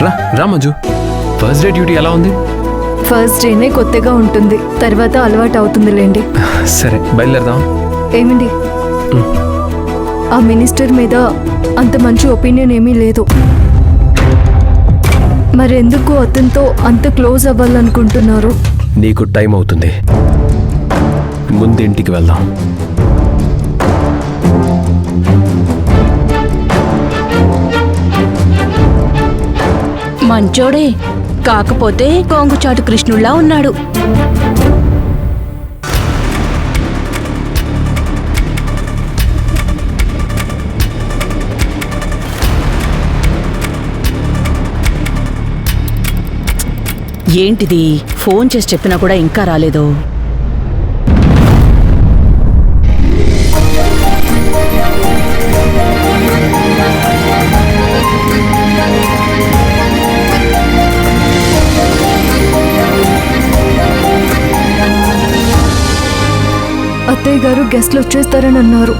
రా రా Manju, first day duty ఎలా ఉంది? ఫస్ట్ డేనే కొత్తగా ఉంటుంది, తర్వాత అలవాటు అవుతుందిలేండి. సరే బయలుదేరదాం. ఏమండి, ఆ మినిస్టర్ మీద అంత మంచి ఒపీనియన్ ఏమీ లేదు. మరెందుకు అతనితో అంత క్లోజ్ అవ్వాలనుకుంటున్నారు? నీకు టైం అవుతుంది, ముందు ఇంటికి వెళ్దాం. మంచోడే, కాకపోతే కొంగుచాటు కృష్ణుల్లా ఉన్నాడు. ఏంటిది, ఫోన్ చేసి చెప్పినా కూడా ఇంకా రాలేదు. అత్తయ్య గారు గెస్ట్లు వచ్చేస్తారని అన్నారు.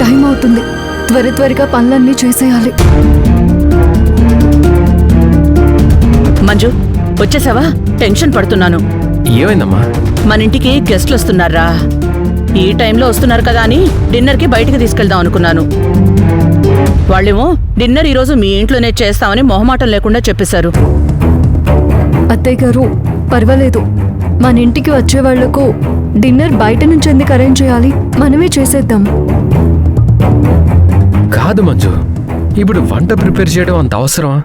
టైం అవుతుంది, త్వరగా పనులన్నీ చేసేయాలి. మంజు, వచ్చేసావా? టెన్షన్ పడుతున్నాను. ఏమైందమ్మా? మన ఇంటికి గెస్ట్లు వస్తున్నారా? ఈ టైంలో వస్తున్నారు కదా అని డిన్నర్కి బయటికి తీసుకెళ్దాం అనుకున్నాను. వాళ్ళేమో డిన్నర్ ఈరోజు మీ ఇంట్లోనే చేస్తామని మొహమాటం లేకుండా చెప్పేశారు. అత్తయ్య గారు పర్వాలేదు, మన ఇంటికి వచ్చే వాళ్లకు డిన్నర్ బయట నుంచి ఎందుకు అరేంజ్ చేయాలి? మనమే చేసేద్దాం. కాదు మంజు, ఇప్పుడు వంట ప్రిపేర్ చేయడం అంత అవసరమా?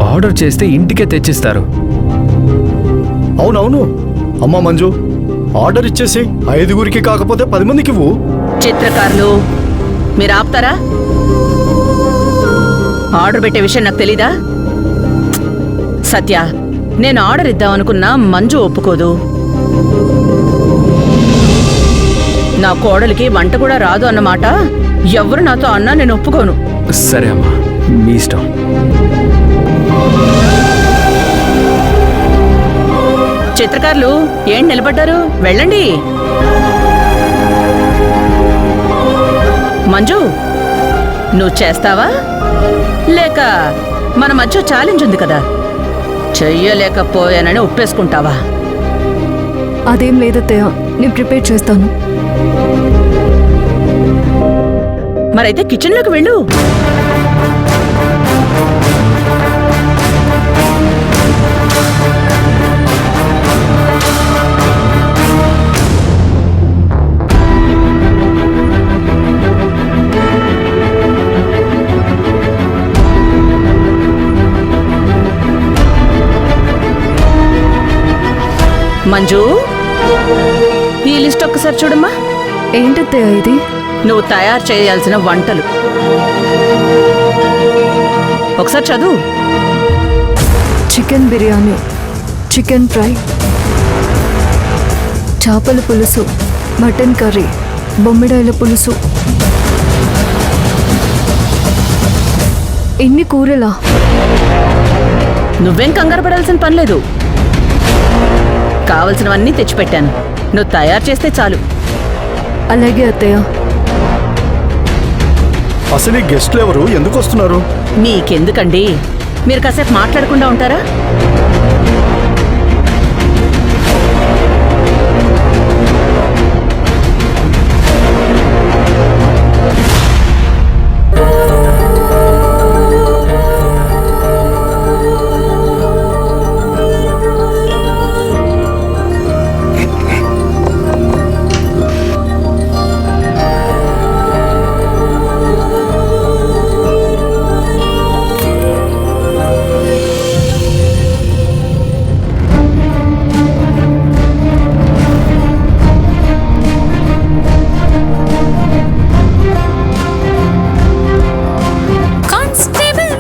ఆర్డర్ చేస్తే ఇంటికే తెచ్చిస్తారు. అవునవును అమ్మా మంజు, ఆర్డర్ ఇచ్చేసి 5గురికి కాకపోతే 10 మందికి ఇవ్వు. చిత్రకారులు, మీరు ఆపుతారా? ఆర్డర్ పెట్టే విషయం నాకు తెలీదా? సత్య, నేను ఆర్డర్ ఇద్దామనుకున్నా మంజు ఒప్పుకోదు. నా కోడలికి వంట కూడా రాదు అన్నమాట ఎవరు నాతో అన్నా నేను ఒప్పుకోను. సరే అమ్మా, మీ ఇష్టం. చిత్రకారులు ఏం నిలబడ్డారు? వెళ్ళండి. మంజు, నువ్వు చేస్తావా లేక మన మధ్య ఛాలెంజ్ ఉంది కదా, చెయ్యలేకపోయానని ఒప్పేసుకుంటావా? అదేం లేదత్తయ్య, నేను ప్రిపేర్ చేస్తాను. మరైతే కిచెన్లోకి వెళ్ళు. మంజు, ఈ లిస్ట్ ఒక్కసారి చూడమ్మా. ఏంటత్తయ్య ఇది? నువ్వు తయారు చేయాల్సిన వంటలు ఒకసారి చదువు. చికెన్ బిర్యానీ, చికెన్ ఫ్రై, చేపల పులుసు, మటన్ కర్రీ, బొమ్మిడాయల పులుసు. ఎన్ని కూరలా? నువ్వేం కంగారు పడాల్సిన పనిలేదు, కావలసినవన్నీ తెచ్చిపెట్టాను. నువ్వు తయారు చేస్తే చాలు. అలాగే అత్తయ్య. అసలు ఈ గెస్ట్లు ఎవరు, ఎందుకు వస్తున్నారు? మీకెందుకండి, మీరు కాసేపు మాట్లాడకుండా ఉంటారా?